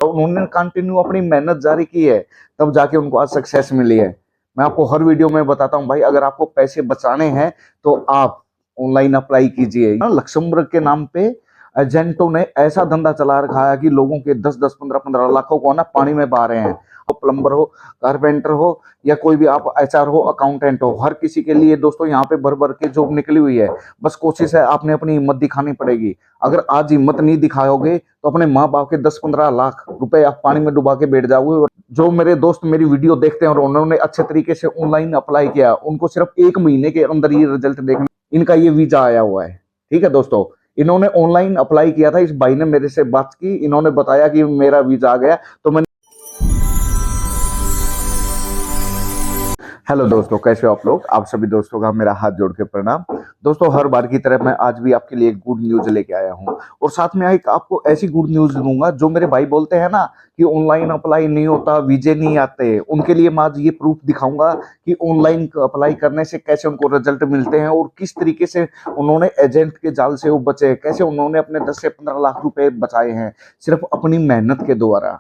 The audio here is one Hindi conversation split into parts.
तो उन्होंने कंटिन्यू अपनी मेहनत जारी की है, तब जाके उनको आज सक्सेस मिली है। मैं आपको हर वीडियो में बताता हूँ भाई, अगर आपको पैसे बचाने हैं तो आप ऑनलाइन अप्लाई कीजिए। लक्ष्मबर्ग के नाम पे एजेंटों ने ऐसा धंधा चला रखा है कि लोगों के 10-10, 15-15 लाखों को ना पानी में बहा रहे हैं। प्लम्बर हो, कारपेंटर हो, या कोई भी आप एचआर हो, अकाउंटेंट हो, हर किसी के लिए दोस्तों यहाँ पे भर भर के जॉब निकली हुई है। बस कोशिश है, आपने अपनी हिम्मत दिखानी पड़ेगी। अगर आज हिम्मत नहीं दिखाओगे तो अपने माँ बाप के 10-15 लाख रुपए आप पानी में डुबा के बैठ जाओगे। जो मेरे दोस्त मेरी वीडियो देखते हैं और उन्होंने अच्छे तरीके से ऑनलाइन अप्लाई किया, उनको सिर्फ 1 महीने के अंदर ये रिजल्ट देखना। इनका ये वीजा आया हुआ है, ठीक है दोस्तों। इन्होंने ऑनलाइन अप्लाई किया था, इस भाई ने मेरे से बात की, इन्होंने बताया कि मेरा वीजा आ गया, तो मैंने। हेलो दोस्तों, कैसे हो आप लोग? आप सभी दोस्तों का मेरा हाथ जोड़ के प्रणाम। दोस्तों, हर बार की तरह मैं आज भी आपके लिए एक गुड न्यूज लेके आया हूं, और साथ में एक आपको ऐसी गुड न्यूज दूंगा। जो मेरे भाई बोलते हैं ना कि ऑनलाइन अप्लाई नहीं होता, वीजे नहीं आते, उनके लिए मैं आज ये प्रूफ दिखाऊंगा कि ऑनलाइन अप्लाई करने से कैसे उनको रिजल्ट मिलते हैं और किस तरीके से उन्होंने एजेंट के जाल से वो बचे, कैसे उन्होंने अपने 10 से 15 लाख रुपए बचाए हैं सिर्फ अपनी मेहनत के द्वारा।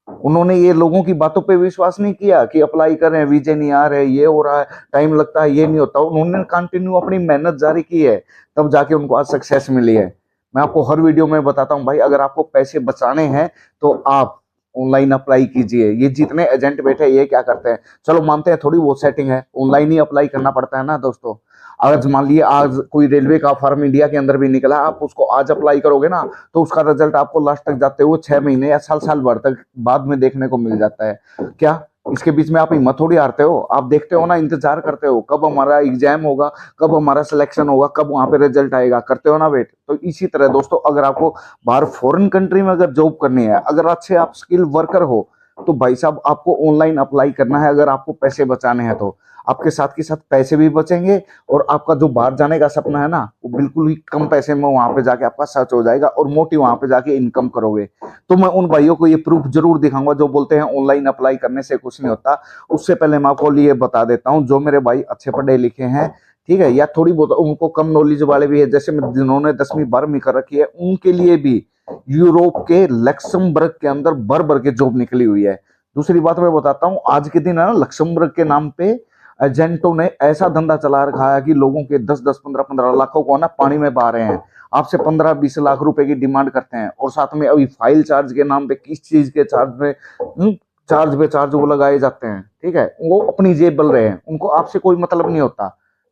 उन्होंने ये लोगों की बातों पे विश्वास नहीं किया कि अप्लाई करें, वीजे नहीं आ रहे, ये हो रहा है, टाइम लगता है, ये नहीं होता। उन्होंने कंटिन्यू अपनी मेहनत जारी की है, तब जाके उनको आज सक्सेस मिली है। मैं आपको हर वीडियो में बताता हूँ भाई, अगर आपको पैसे बचाने हैं तो आप ऑनलाइन अप्लाई कीजिए। ये जितने एजेंट बैठे ये क्या करते हैं, चलो मानते हैं थोड़ी बहुत सेटिंग है, ऑनलाइन ही अप्लाई करना पड़ता है ना दोस्तों। आज मान लिए आज कोई रेलवे का फॉर्म इंडिया के अंदर भी निकला, आप उसको आज अप्लाई करोगे ना तो उसका रिजल्ट आपको लास्ट तक जाते हुए 6 महीने या साल भर तक बाद में देखने को मिल जाता है। क्या इसके बीच में आप हिम्मत थोड़ी हारते हो? आप देखते हो ना, इंतजार करते हो कब हमारा एग्जाम होगा, कब हमारा सिलेक्शन होगा, कब वहां पे रिजल्ट आएगा, करते हो ना वेट। तो इसी तरह दोस्तों, अगर आपको बाहर फॉरेन कंट्री में अगर जॉब करनी है, अगर अच्छे आप स्किल वर्कर हो, तो भाई साहब आपको ऑनलाइन अप्लाई करना है। अगर आपको पैसे बचाने हैं तो आपके साथ के साथ पैसे भी बचेंगे, और आपका जो बाहर जाने का सपना है ना, वो बिल्कुल ही कम पैसे में वहां पे जाके आपका सच हो जाएगा और मोटी वहां पे जाके इनकम करोगे। तो मैं उन भाइयों को ये प्रूफ जरूर दिखाऊंगा जो बोलते हैं ऑनलाइन अप्लाई करने से कुछ नहीं होता। उससे पहले मैं आपको ये बता देता हूँ, जो मेरे भाई अच्छे पढ़े लिखे हैं, ठीक है, या थोड़ी बहुत उनको कम नॉलेज वाले भी है, जैसे जिन्होंने 10वीं 12वीं कर रखी है, उनके लिए भी यूरोप के लक्समबर्ग के अंदर भर भर के जॉब निकली हुई है। दूसरी बात मैं बताता हूँ, आज के दिन है ना, लक्समबर्ग के नाम पे एजेंटों ने ऐसा धंधा चला रखा है कि लोगों के 10-10, 15-15 लाखों को ना पानी में बहा रहे हैं। आपसे 15-20 लाख रुपए की डिमांड करते हैं, और साथ में अभी फाइल चार्ज के नाम पे किस चीज के चार्ज वो लगाए जाते हैं, ठीक है। वो अपनी जेब बल रहे हैं, उनको आपसे कोई मतलब नहीं होता,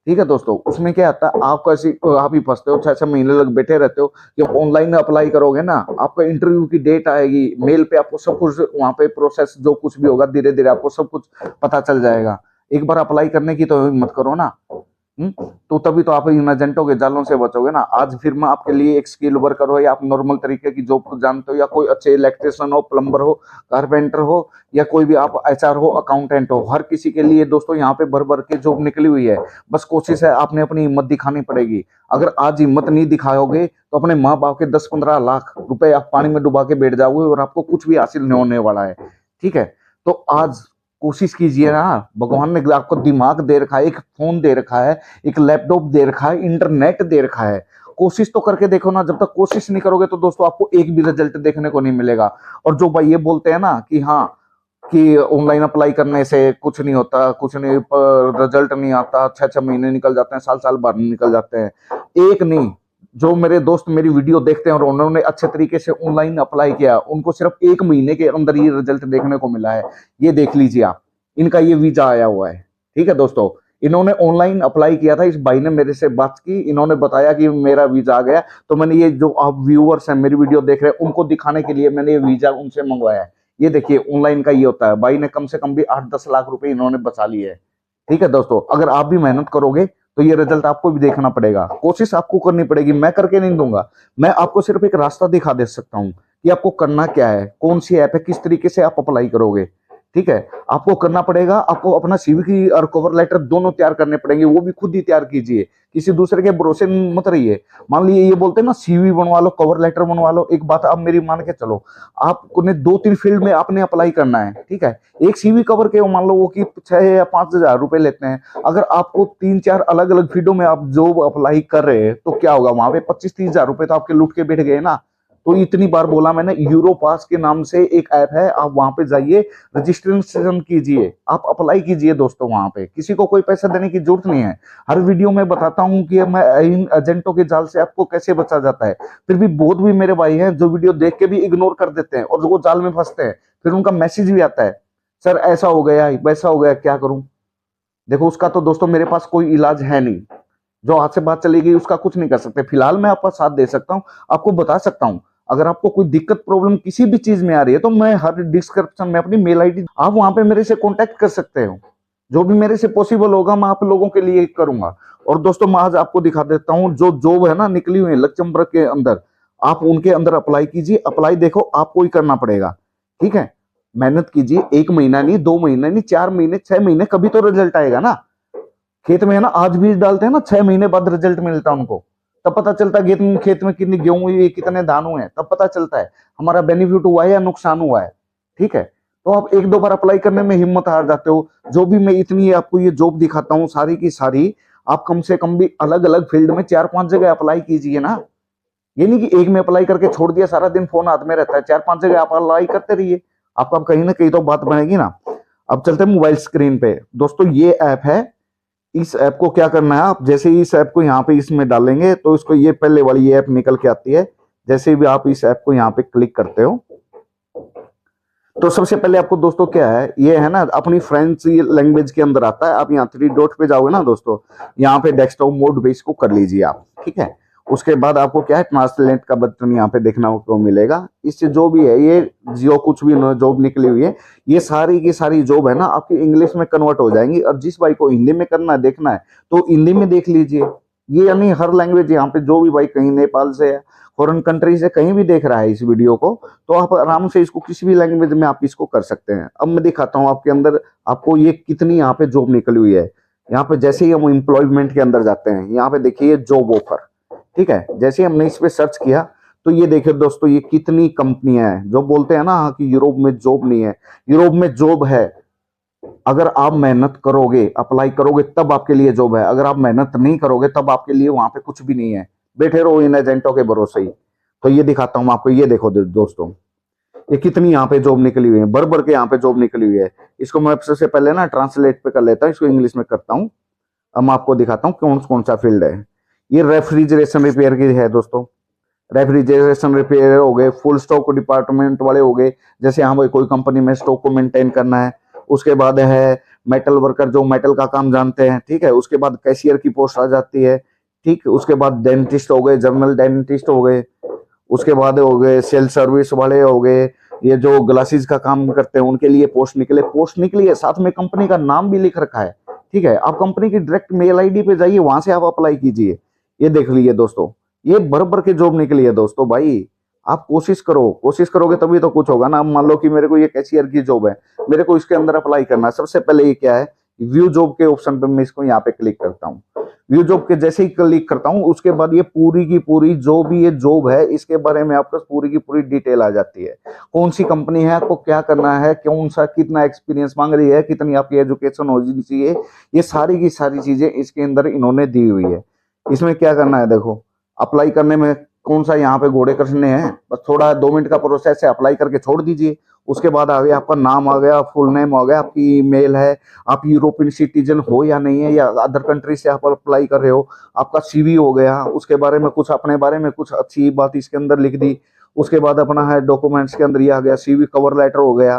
ठीक है दोस्तों। उसमें क्या आता है, आपको ऐसी आप ही फंसते हो, 6-6 महीने लग बैठे रहते हो। जब ऑनलाइन अप्लाई करोगे ना, आपका इंटरव्यू की डेट आएगी, मेल पे आपको सब कुछ वहां पे प्रोसेस जो कुछ भी होगा, धीरे धीरे आपको सब कुछ पता चल जाएगा। एक बार अप्लाई करने की तो हिम्मत करो ना, तो तभी तो आप इन एजेंटों के जालों से बचोगे ना। आज फिर मैं आपके लिए एक स्किल वर्कर हो, या आप नॉर्मल तरीके की जॉब को जानते हो, या कोई अच्छे इलेक्ट्रिशियन हो, प्लम्बर हो, कारपेंटर हो, या कोई भी आप एचआर हो, अकाउंटेंट हो, हर किसी के लिए दोस्तों यहाँ पे भर भर के जॉब निकली हुई है। बस कोशिश है, आपने अपनी हिम्मत दिखानी पड़ेगी। अगर आज हिम्मत नहीं दिखाओगे तो अपने माँ बाप के 10-15 लाख रुपए आप पानी में डुबा के बैठ जाओगे, और आपको कुछ भी हासिल नहीं होने वाला है, ठीक है। तो आज कोशिश कीजिए ना, भगवान ने आपको दिमाग दे रखा है, एक फोन दे रखा है, एक लैपटॉप दे रखा है, इंटरनेट दे रखा है। कोशिश तो करके देखो ना। जब तक कोशिश नहीं करोगे तो दोस्तों आपको एक भी रिजल्ट देखने को नहीं मिलेगा। और जो भाई ये बोलते हैं ना कि हाँ, कि ऑनलाइन अप्लाई करने से कुछ नहीं होता, कुछ नहीं, रिजल्ट नहीं आता, 6-6 महीने निकल जाते हैं, साल भर निकल जाते हैं, एक नहीं, जो मेरे दोस्त मेरी वीडियो देखते हैं और उन्होंने अच्छे तरीके से ऑनलाइन अप्लाई किया, उनको सिर्फ 1 महीने के अंदर ये रिजल्ट देखने को मिला है। ये देख लीजिए आप, इनका ये वीजा आया हुआ है, ठीक है दोस्तों। इन्होंने ऑनलाइन अप्लाई किया था, इस भाई ने मेरे से बात की, इन्होंने बताया कि मेरा वीजा आ गया। तो मैंने ये जो आप व्यूअर्स हैं, मेरी वीडियो देख रहे हैं, उनको दिखाने के लिए मैंने ये वीजा उनसे मंगवाया है। ये देखिए, ऑनलाइन का ये होता है। भाई ने कम से कम भी 8-10 लाख रुपए इन्होंने बचा लिए है, ठीक है दोस्तों। अगर आप भी मेहनत करोगे तो ये रिजल्ट आपको भी देखना पड़ेगा, कोशिश आपको करनी पड़ेगी। मैं करके नहीं दूंगा, मैं आपको सिर्फ एक रास्ता दिखा दे सकता हूँ कि आपको करना क्या है, कौन सी ऐप है, किस तरीके से आप अप्लाई करोगे, ठीक है। आपको करना पड़ेगा, आपको अपना सीवी की और कवर लेटर दोनों तैयार करने पड़ेंगे, वो भी खुद ही तैयार कीजिए, किसी दूसरे के भरोसे मत रहिए। मान लीजिए ये बोलते हैं ना, सीवी बनवा लो, कवर लेटर बनवा लो, एक बात आप मेरी मान के चलो, आपने 2-3 फील्ड में आपने अप्लाई करना है, ठीक है। एक सीवी कवर के मान लो वो कि 6 या 5 हजार रुपए लेते हैं। अगर आपको 3-4 अलग अलग फील्डों में आप जॉब अप्लाई कर रहे हैं तो क्या होगा, वहां पे 25-30 हजार रुपए तो आपके लूट के बैठ गए ना। तो इतनी बार बोला मैंने, यूरोपास के नाम से एक ऐप है, आप वहां पे जाइए, रजिस्ट्रेशन कीजिए, आप अप्लाई कीजिए दोस्तों। वहां पे किसी को कोई पैसा देने की जरूरत नहीं है। हर वीडियो में बताता हूं कि मैं इन एजेंटों के जाल से आपको कैसे बचा जाता है। फिर भी बहुत भी मेरे भाई हैं जो वीडियो देख के भी इग्नोर कर देते हैं और जो वो जाल में फंसते हैं। फिर उनका मैसेज भी आता है, सर ऐसा हो गया वैसा हो गया, क्या करूं। देखो उसका तो दोस्तों मेरे पास कोई इलाज है नहीं, जो हाथ से बात चली गई उसका कुछ नहीं कर सकते। फिलहाल मैं आपका साथ दे सकता हूं, आपको बता सकता हूं। अगर आपको कोई दिक्कत प्रॉब्लम किसी भी चीज में आ रही है तो मैं हर डिस्क्रिप्शन में अपनी मेल आईडी, आप वहां पे मेरे से कांटेक्ट कर सकते हो। जो भी मेरे से पॉसिबल होगा मैं आप लोगों के लिए करूंगा। और दोस्तों मैं आज आपको दिखा देता हूं जो जॉब है ना निकली हुई है लक्जमबर्ग के अंदर, आप उनके अंदर अप्लाई कीजिए। अप्लाई देखो आपको ही करना पड़ेगा, ठीक है। मेहनत कीजिए, 1 महीना नहीं, 2 महीना नहीं, 4 महीने, 6 महीने, कभी तो रिजल्ट आएगा ना। खेत में है ना, आज बीज डालते हैं ना, 6 महीने बाद रिजल्ट मिलता है उनको। तब पता चलता है खेत में कितनी गेहूं हुई है, कितने धान हुए हैं, तब पता चलता है हमारा बेनिफिट हुआ है या नुकसान हुआ है, ठीक है। तो आप 1-2 बार अप्लाई करने में हिम्मत हार जाते हो। जो भी मैं इतनी आपको ये जॉब दिखाता हूँ सारी की सारी, आप कम से कम भी अलग अलग फील्ड में 4-5 जगह अप्लाई कीजिए ना। ये नहीं कि एक में अप्लाई करके छोड़ दिया, सारा दिन फोन हाथ में रहता है। 4-5 जगह आप अप्लाई करते रहिए, आपका कहीं ना कहीं तो बात बनेगी ना। अब चलते हैं मोबाइल स्क्रीन पे। दोस्तों ये ऐप है, इस ऐप को क्या करना है, आप जैसे ही इस ऐप को यहाँ पे इसमें डालेंगे तो इसको ये पहले वाली ये ऐप निकल के आती है। जैसे भी आप इस ऐप को यहाँ पे क्लिक करते हो तो सबसे पहले आपको दोस्तों क्या है, ये है ना अपनी फ्रेंच लैंग्वेज के अंदर आता है। आप यहाँ 3 डॉट पे जाओगे ना दोस्तों, यहाँ पे डेस्कटॉप मोड पे इसको कर लीजिए आप, ठीक है। उसके बाद आपको क्या है, ट्रांसलेट का बटन यहाँ पे देखना को मिलेगा। इससे जो भी है ये जो कुछ भी जॉब निकली हुई है, ये सारी की सारी जॉब है ना आपकी इंग्लिश में कन्वर्ट हो जाएंगी। और जिस भाई को हिंदी में करना है देखना है तो हिंदी में देख लीजिए। ये यानी हर लैंग्वेज यहाँ पे जो भी भाई कहीं नेपाल से है, फॉरेन कंट्री से कहीं भी देख रहा है इस वीडियो को, तो आप आराम से इसको किसी भी लैंग्वेज में आप इसको कर सकते हैं। अब मैं दिखाता हूँ आपके अंदर आपको ये कितनी यहाँ पे जॉब निकली हुई है। यहाँ पे जैसे ही हम एम्प्लॉयमेंट के अंदर जाते हैं, यहाँ पे देखिए जॉब ऑफर, ठीक है। जैसे हमने इस पे सर्च किया तो ये देखिए दोस्तों ये कितनी कंपनियां हैं। जो बोलते हैं ना कि यूरोप में जॉब नहीं है, यूरोप में जॉब है। अगर आप मेहनत करोगे, अप्लाई करोगे, तब आपके लिए जॉब है। अगर आप मेहनत नहीं करोगे तब आपके लिए वहां पे कुछ भी नहीं है, बैठे रहो इन एजेंटों के भरोसे ही। तो ये दिखाता हूं आपको, ये देखो दोस्तों ये कितनी यहाँ पे जॉब निकली हुई है, भर भर के यहाँ पे जॉब निकली हुई है। इसको मैं सबसे पहले ना ट्रांसलेट पे कर लेता हूँ, इसको इंग्लिश में करता हूँ। अब मैं आपको दिखाता हूँ कौन कौन सा फील्ड है। ये रेफ्रिजरेशन रिपेयर की है दोस्तों, रेफ्रिजरेशन रिपेयर हो गए, फुल स्टॉक डिपार्टमेंट वाले हो गए, जैसे हाँ भाई कोई कंपनी में स्टॉक को मेंटेन करना है। उसके बाद है मेटल वर्कर, जो मेटल का काम जानते हैं, ठीक है। उसके बाद कैशियर की पोस्ट आ जाती है, ठीक। उसके बाद डेंटिस्ट हो गए, जर्नल डेंटिस्ट हो गए। उसके बाद हो गए सेल सर्विस वाले हो गए, ये जो ग्लासेस का काम करते हैं उनके लिए पोस्ट निकली है, साथ में कंपनी का नाम भी लिख रखा है, ठीक है। आप कंपनी की डायरेक्ट मेल आईडी पे जाइए, वहां से आप अप्लाई कीजिए। ये देख लीजिए दोस्तों, ये भर भर के जॉब निकली है दोस्तों। भाई आप कोशिश करो, कोशिश करोगे तभी तो कुछ होगा ना। मान लो कि मेरे को ये कैशियर की जॉब है, मेरे को इसके अंदर अप्लाई करना है। सबसे पहले ये क्या है, व्यू जॉब के ऑप्शन पे मैं इसको यहाँ पे क्लिक करता हूँ। व्यू जॉब के जैसे ही क्लिक करता हूँ उसके बाद ये पूरी की पूरी जो भी ये जॉब है इसके बारे में आपको पूरी की पूरी डिटेल आ जाती है। कौन सी कंपनी है, आपको क्या करना है, कौन सा कितना एक्सपीरियंस मांग रही है, कितनी आपकी एजुकेशन होनी चाहिए, ये सारी की सारी चीजें इसके अंदर इन्होंने दी हुई है। इसमें क्या करना है, देखो अप्लाई करने में कौन सा यहाँ पे घोड़े करने हैं, बस थोड़ा 2 मिनट का प्रोसेस है, अप्लाई करके छोड़ दीजिए। उसके बाद आ गया आपका नाम, आ गया फुल नेम, आ गया आपकी ईमेल है, आप यूरोपियन सिटीजन हो या नहीं है, या अदर कंट्री से आप अप्लाई कर रहे हो, आपका सीवी हो गया, उसके बारे में कुछ अपने बारे में कुछ अच्छी बात इसके अंदर लिख दी। उसके बाद अपना है डॉक्यूमेंट्स के अंदर ये आ गया, सीवी कवर लेटर हो गया,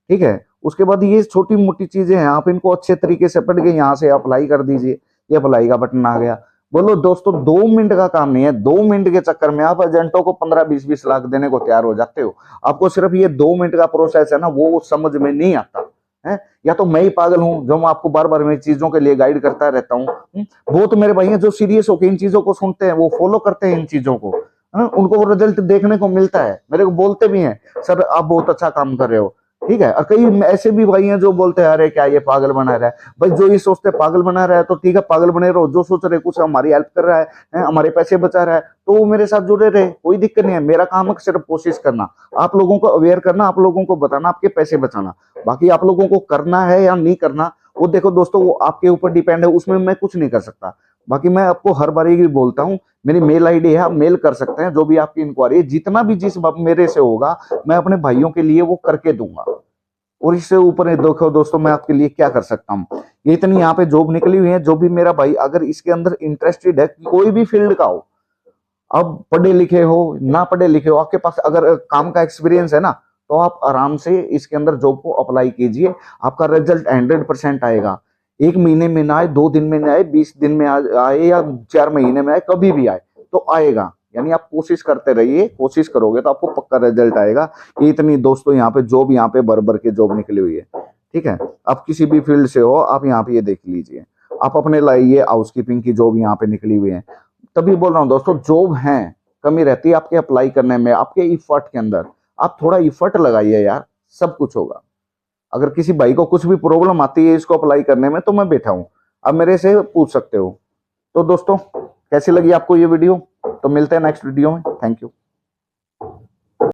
ठीक है। उसके बाद ये छोटी मोटी चीजें हैं, आप इनको अच्छे तरीके से पढ़ के यहाँ से अप्लाई कर दीजिए। ये अप्लाई का बटन आ गया। बोलो दोस्तों 2 मिनट का काम नहीं है, 2 मिनट के चक्कर में आप एजेंटों को 15-20 लाख देने को तैयार हो जाते हो। आपको सिर्फ ये 2 मिनट का प्रोसेस है ना, वो समझ में नहीं आता है। या तो मैं ही पागल हूं जो मैं आपको बार बार मैं चीजों के लिए गाइड करता रहता हूँ। बहुत मेरे भाई हैं जो सीरियस होकर इन चीजों को सुनते हैं, वो फॉलो करते हैं इन चीजों को, उनको वो रिजल्ट देखने को मिलता है। मेरे को बोलते भी हैं सर आप बहुत अच्छा काम कर रहे हो, ठीक है। और कई ऐसे भी भाई हैं जो बोलते हैं अरे क्या ये पागल बना रहा है। भाई जो ये सोचते हैं पागल बना रहा है तो ठीक है, पागल बने रहो। जो सोच रहे कुछ हमारी हेल्प कर रहा है, हमारे पैसे बचा रहा है, तो वो मेरे साथ जुड़े रहे, कोई दिक्कत नहीं है। मेरा काम है सिर्फ कोशिश करना, आप लोगों को अवेयर करना, आप लोगों को बताना, आपके पैसे बचाना। बाकी आप लोगों को करना है या नहीं करना वो देखो दोस्तों, वो आपके ऊपर डिपेंड है, उसमें मैं कुछ नहीं कर सकता। बाकी मैं आपको हर बार ये बोलता हूँ, मेरी मेल आईडी है, आप मेल कर सकते हैं, जो भी आपकी इंक्वायरी है, जितना भी जिस मेरे से होगा मैं अपने भाइयों के लिए वो करके दूंगा। और इससे ऊपर देखो दोस्तों, मैं आपके लिए क्या कर सकता हूँ। ये इतनी यहाँ पे जॉब निकली हुई है, जो भी मेरा भाई अगर इसके अंदर इंटरेस्टेड है, कोई भी फील्ड का हो, अब पढ़े लिखे हो ना पढ़े लिखे हो, आपके पास अगर काम का एक्सपीरियंस है ना, तो आप आराम से इसके अंदर जॉब को अप्लाई कीजिए। आपका रिजल्ट 100% आएगा। 1 महीने में ना आए, 2 दिन में ना आए, 20 दिन में आए या 4 महीने में आए, कभी भी आए तो आएगा। यानी आप कोशिश करते रहिए, कोशिश करोगे तो आपको पक्का रिजल्ट आएगा। ये इतनी दोस्तों यहाँ पे जॉब, यहाँ पे भर भर के जॉब निकली हुई है। ठीक है, आप किसी भी फील्ड से हो, आप यहाँ पे ये देख लीजिए। आप अपने लाइए, हाउसकीपिंग की जॉब यहाँ पे निकली हुई है। तभी बोल रहा हूँ दोस्तों, जॉब है, कमी रहती है आपके अप्लाई करने में, आपके इफर्ट के अंदर। आप थोड़ा इफर्ट लगाइए यार, सब कुछ होगा। अगर किसी भाई को कुछ भी प्रॉब्लम आती है इसको अप्लाई करने में, तो मैं बैठा हूँ, आप मेरे से पूछ सकते हो। तो दोस्तों, कैसी लगी आपको ये वीडियो? तो मिलते हैं नेक्स्ट वीडियो में। Thank you.